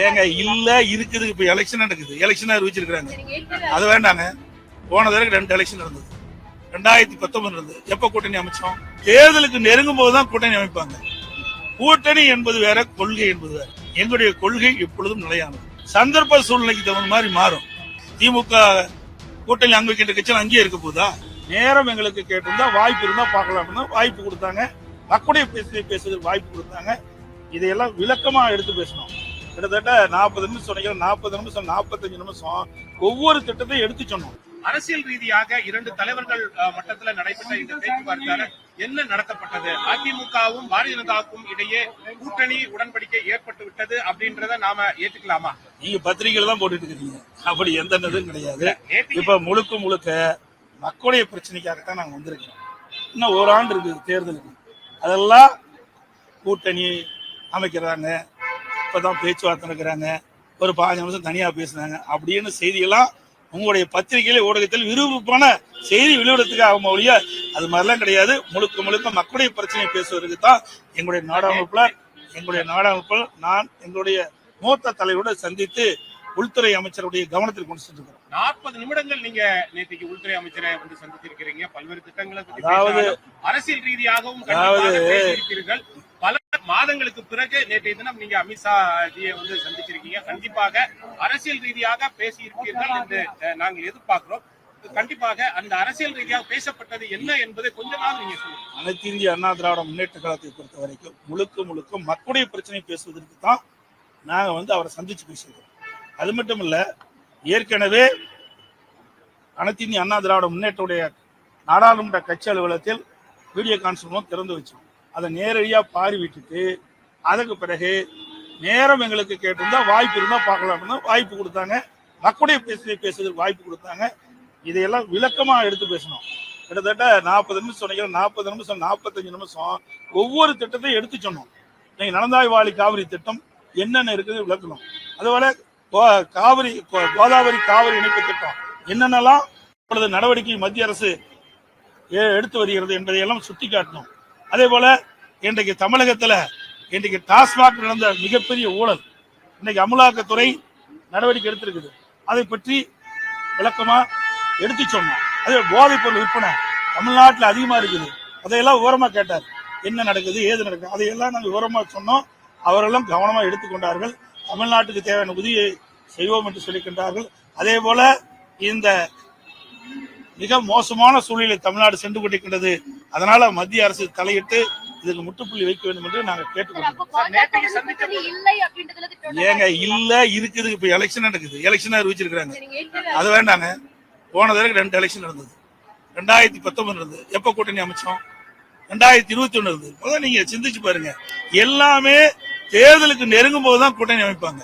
ஏங்க இல்ல இருக்குது. இப்ப எலெக்ஷன் நடக்குது, எலெக்ஷன் அறிவிச்சிருக்காங்க. அது வேண்டாங்க. போன தடவை 2 எலெக்ஷன் நடந்தது. 2019 இருந்தது. எப்ப கூட்டணி அமைச்சோம்? தேர்தலுக்கு நெருங்கும் போதுதான் கூட்டணி அமைப்பாங்க. கூட்டணி என்பது வேற, கொள்கை என்பது வேற. எங்களுடைய கொள்கை எப்பொழுதும் நிலையானது. சந்தர்ப்ப சூழ்நிலைக்கு தகுந்த மாதிரி மாறும். திமுக கூட்டணி அங்க வைக்கின்ற கட்சி அங்கேயே இருக்க போதா? நேரம் எங்களுக்கு கேட்டிருந்தா, வாய்ப்பு இருந்தா பார்க்கலாம், வாய்ப்பு கொடுத்தாங்க. மக்களுடைய பேசுறதுக்கு வாய்ப்பு கொடுத்தாங்க. இதையெல்லாம் விளக்கமா எடுத்து பேசணும். கிட்டத்தட்ட 40 நிமிஷம் சொன்னீங்க, 40 நிமிஷம் 45 நிமிஷம் ஒவ்வொரு திட்டத்தையும் எடுத்து சொன்னோம். அரசியல் ரீதியாக 2 தலைவர்கள் மட்டத்தில் நடைபெற்ற இந்த பேச்சுவார்த்தை என்ன நடத்தப்பட்டது? அதிமுகவும் பாரதிய ஜனதாவுக்கும் இடையே கூட்டணி உடன்படிக்கை ஏற்பட்டு விட்டது அப்படின்றத நாம ஏற்றுக்கலாமா? நீங்க பத்திரிகைகள் தான் போட்டுட்டு இருக்கீங்க, அப்படி எந்த இதுவும் கிடையாது. இப்ப முழுக்க மக்களுடைய பிரச்சனைக்காகத்தான் நாங்க வந்திருக்கோம். இன்னும் ஒரு ஆண்டு இருக்கு தேர்தலுக்கு. அதெல்லாம் கூட்டணி அமைக்கிறாங்க, இப்பதான் பேச்சுவார்த்தை நடக்கிறாங்க, ஒரு 15 நிமிஷம் தனியா பேசுனாங்க அப்படின்னு செய்தியெல்லாம் உங்களுடைய பத்திரிகையில ஊடகத்தில் விறுவிறுப்பான செய்தி வெளியிடத்துக்காக ஒழிய அது மாதிரிலாம் கிடையாது. முழுக்க மக்களுடைய பிரச்சனையை பேசுவதற்கு தான் எங்களுடைய நாடாளுமன்ற நான் எங்களுடைய மூத்த தலைவரோடு சந்தித்து உள்துறை அமைச்சருடைய கவனத்தில் கொண்டு சென்றிருக்கிறோம். 40 நிமிடங்கள் நீங்க நேற்றைக்கு உள்துறை அமைச்சரை வந்து சந்தித்திருக்கிறீங்க. பல்வேறு திட்டங்களை பற்றி அரசியல் ரீதியாகவும் பேசியிருக்கிறீர்கள். பல மாதங்களுக்கு பிறகு நேற்றைய தினம் நீங்க அமித்ஷா ஜியை வந்து சந்திச்சிருக்கீங்க. கண்டிப்பாக அரசியல் ரீதியாக பேசியிருப்பீர்கள் என்று நாங்கள் எதிர்பார்க்கிறோம். கண்டிப்பாக அந்த அரசியல் ரீதியாக பேசப்பட்டது என்ன என்பதை கொஞ்ச நாள் நீங்க சொல்லுங்க. அனைத்து இந்திய அண்ணா திராவிட முன்னேற்ற கழகத்தை பொறுத்த வரைக்கும் முழுக்க மக்களுடைய பிரச்சனை பேசுவதற்கு தான் நாங்க வந்து அவரை சந்திச்சு பேசியிருக்கோம். அது மட்டும் இல்ல, ஏற்கனவே அனைத்து இந்திய அண்ணா திராவிட முன்னேற்றவுடைய நாடாளுமன்ற கட்சி அலுவலகத்தில் வீடியோ கான்ஃபரன்ஸ் திறந்து வச்சோம். அதை நேரடியா பார்வையிட்டு அதுக்கு பிறகு நேரம் எங்களுக்கு கேட்டிருந்தா, வாய்ப்பு இருந்தா பார்க்கலாம், வாய்ப்பு கொடுத்தாங்க. மக்களுடைய பேசுறதுக்கு வாய்ப்பு கொடுத்தாங்க. இதையெல்லாம் விளக்கமா எடுத்து பேசணும். கிட்டத்தட்ட 40 நிமிஷம் சொன்னீங்க, 40 நிமிஷம் 45 நிமிஷம் ஒவ்வொரு திட்டத்தையும் எடுத்து சொன்னோம். நீங்க நடந்தாய்வாளி காவிரி திட்டம் என்னென்ன இருக்குது விளக்கணும். அதுபோல கோதாவரி காவிரி இணைப்பு திட்டம் என்னென்னலாம் நடவடிக்கை மத்திய அரசு எடுத்து வருகிறது என்பதையெல்லாம் சுட்டி காட்டணும். அதே போல இன்றைக்கு தமிழகத்துல இன்றைக்கு டாஸ்மாக் நடந்த மிகப்பெரிய ஊழல் இன்னைக்கு அமலாக்கத்துறை நடவடிக்கை எடுத்திருக்குது. அதை பற்றி விளக்கமா எடுத்து சொன்னோம். அதே போதைப் பொருள் விற்பனை தமிழ்நாட்டில் அதிகமா இருக்குது. அதையெல்லாம் விவரமா கேட்டார். என்ன நடக்குது, ஏது நடக்குது, அதையெல்லாம் நாங்கள் விவரமா சொன்னோம். அவரெல்லாம் கவனமா எடுத்துக்கொண்டார்கள். தமிழ்நாட்டுக்கு தேவையான உதவியை செய்வோம் என்று சொல்லிக்கின்றார்கள். அதே போல இந்த மிக மோசமான சூழ்நிலை தமிழ்நாடு சென்று கொண்டிருக்கின்றது. அதனால மத்திய அரசு தலையிட்டு இதுக்கு முற்றுப்புள்ளி வைக்க வேண்டும் என்று நாங்கள் கேட்டுக்கொண்டோம். ஏங்க இல்ல இருக்குது. இப்ப எலெக்ஷன் நடக்குது, எலெக்ஷன் அறிவிச்சிருக்காங்க. அது வேண்டாங்க. போன தடவை 2 எலெக்ஷன் நடந்தது. 2019 இருந்தது. எப்ப கூட்டணி அமைச்சோம்? 2021 இருந்தது. முதல்ல நீங்க சிந்திச்சு பாருங்க. எல்லாமே தேர்தலுக்கு நெருங்கும் போதுதான் கூட்டணி அமைப்பாங்க.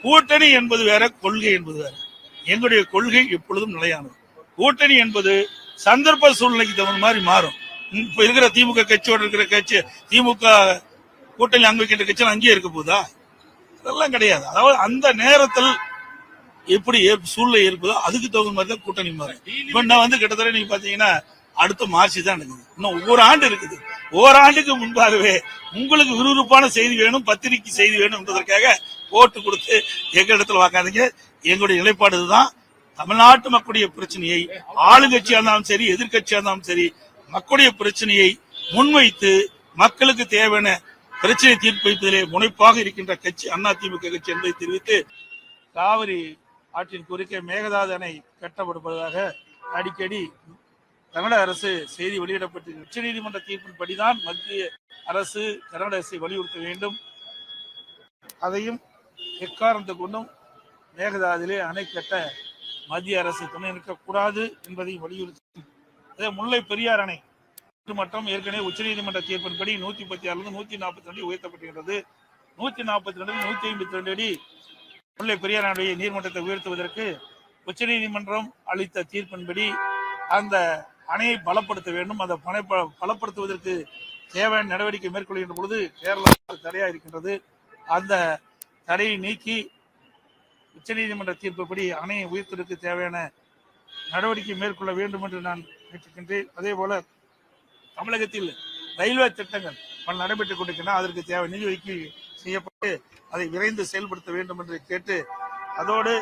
கூட்டணி என்பது வேற, கொள்கை என்பது வேற. எங்களுடைய கொள்கை எப்பொழுதும் நிலையானது. கூட்டணி என்பது சந்தர்ப்ப சூழ்நிலைக்கு தகுந்த மாதிரி மாறும். இப்ப இருக்கிற திமுக கட்சியோட இருக்கிற கட்சி, திமுக கூட்டணி அங்க வைக்கின்ற கட்சி அங்கேயே இருக்க போதா? அதெல்லாம் கிடையாது. அதாவது அந்த நேரத்தில் எப்படி சூழ்நிலை இருப்பதோ அதுக்கு தகுந்த மாதிரி தான் கூட்டணி மாறும். இப்ப நான் வந்து கிட்டத்தட்ட நீங்க பாத்தீங்கன்னா அடுத்த மார்ச் தான் நடக்குது. இன்னும் ஒவ்வொரு ஆண்டு இருக்குது. ஒவ்வொரு ஆண்டுக்கு முன்பாகவே உங்களுக்கு விறுவிறுப்பான செய்தி வேணும், பத்திரிகை செய்தி வேணும் என்பதற்காக ஓட்டு கொடுத்து எங்களிடத்துல வாக்காதீங்க. எங்களுடைய நிலைப்பாடு தான். தமிழ்நாட்டு மக்களுடைய பிரச்சனையை ஆளுங்கட்சியா இருந்தாலும் சரி, எதிர்கட்சியா இருந்தாலும் சரி, மக்களுடைய பிரச்சனையை முன்வைத்து மக்களுக்கு தேவையான பிரச்சனை தீர்ப்பு வைப்பதிலே முனைப்பாக இருக்கின்ற கட்சி அதிமுக கட்சி என்பதை தெரிவித்து, காவிரி ஆற்றின் குறுக்கே மேகதாது அணை கட்டப்படுவதாக அடிக்கடி தமிழக அரசு செய்தி வெளியிடப்பட்டு உச்சநீதிமன்ற தீர்ப்பின்படிதான் மத்திய அரசு கர்நாடக அரசை வலியுறுத்த வேண்டும். அதையும் எக்காரணத்தை கொண்டும் மேகதாதிலே அணை கட்ட மத்திய அரசு துணை நிற்கக்கூடாது என்பதையும் வலியுறுத்தி, அதே முல்லை பெரியார் அணை மற்றும் ஏற்கனவே உச்சநீதிமன்ற தீர்ப்பின்படி 116 142 உயர்த்தப்பட்டிருக்கிறது. 142 152 அடி முல்லை பெரியார் அணையுடைய நீர்மட்டத்தை உயர்த்துவதற்கு உச்சநீதிமன்றம் அளித்த தீர்ப்பின்படி அந்த அணையை பலப்படுத்த வேண்டும். அதை பலப்படுத்துவதற்கு தேவையான நடவடிக்கை மேற்கொள்கின்ற பொழுது கேரளா தடையா இருக்கின்றது. அந்த தடையை நீக்கி உச்சநீதிமன்ற தீர்ப்புப்படி அணையை உயர்த்துவதற்கு தேவையான நடவடிக்கை மேற்கொள்ள வேண்டும் என்று நான் கேட்டுக்கின்றேன். அதே போல தமிழகத்தில் ரயில்வே திட்டங்கள் பல நடைபெற்றுக் கொண்டிருக்கின்றன. அதற்கு தேவை நிதி ஒதுக்கீடு செய்யப்பட்ட அதை விரைந்து செயல்படுத்த வேண்டும் என்று கேட்டு, அதோடு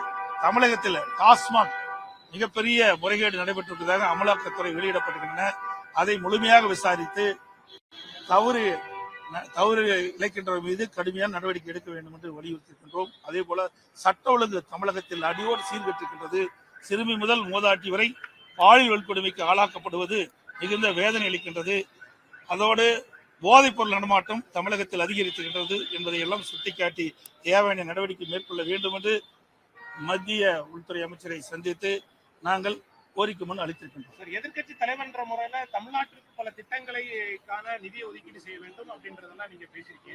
தமிழகத்தில் டாஸ்மாக் மிகப்பெரிய முறைகேடு நடைபெற்றிருப்பதாக அமலாக்கத்துறை வெளியிடப்பட்டிருக்கின்றன. அதை முழுமையாக விசாரித்து தவறு இழைக்கின்றவர் மீது கடுமையான நடவடிக்கை எடுக்க வேண்டும் என்று வலியுறுத்தியிருக்கின்றோம். அதே போல சட்ட ஒழுங்கு தமிழகத்தில் அடியோடு சீர்கெட்டிருக்கின்றது. சிறுமி முதல் மூதாட்டி வரை பாலியல் வன்கொடுமைக்கு ஆளாக்கப்படுவது மிகுந்த வேதனை அளிக்கின்றது. அதோடு போதைப் பொருள் நடமாட்டம் தமிழகத்தில் அதிகரித்திருக்கின்றது என்பதை எல்லாம் சுட்டிக்காட்டி தேவையான நடவடிக்கை மேற்கொள்ள வேண்டும் என்று மத்திய உள்துறை அமைச்சரை சந்தித்து நாங்கள் கோரிக்கை மனு அளித்திருக்கின்றோம். எதிர்க்கட்சி தலைவர் என்ற முறையில தமிழ்நாட்டிற்கு பல திட்டங்களை நிதியை ஒதுக்கீடு செய்ய வேண்டும் அப்படின்றதெல்லாம் நீங்க பேசியிருக்கீங்க.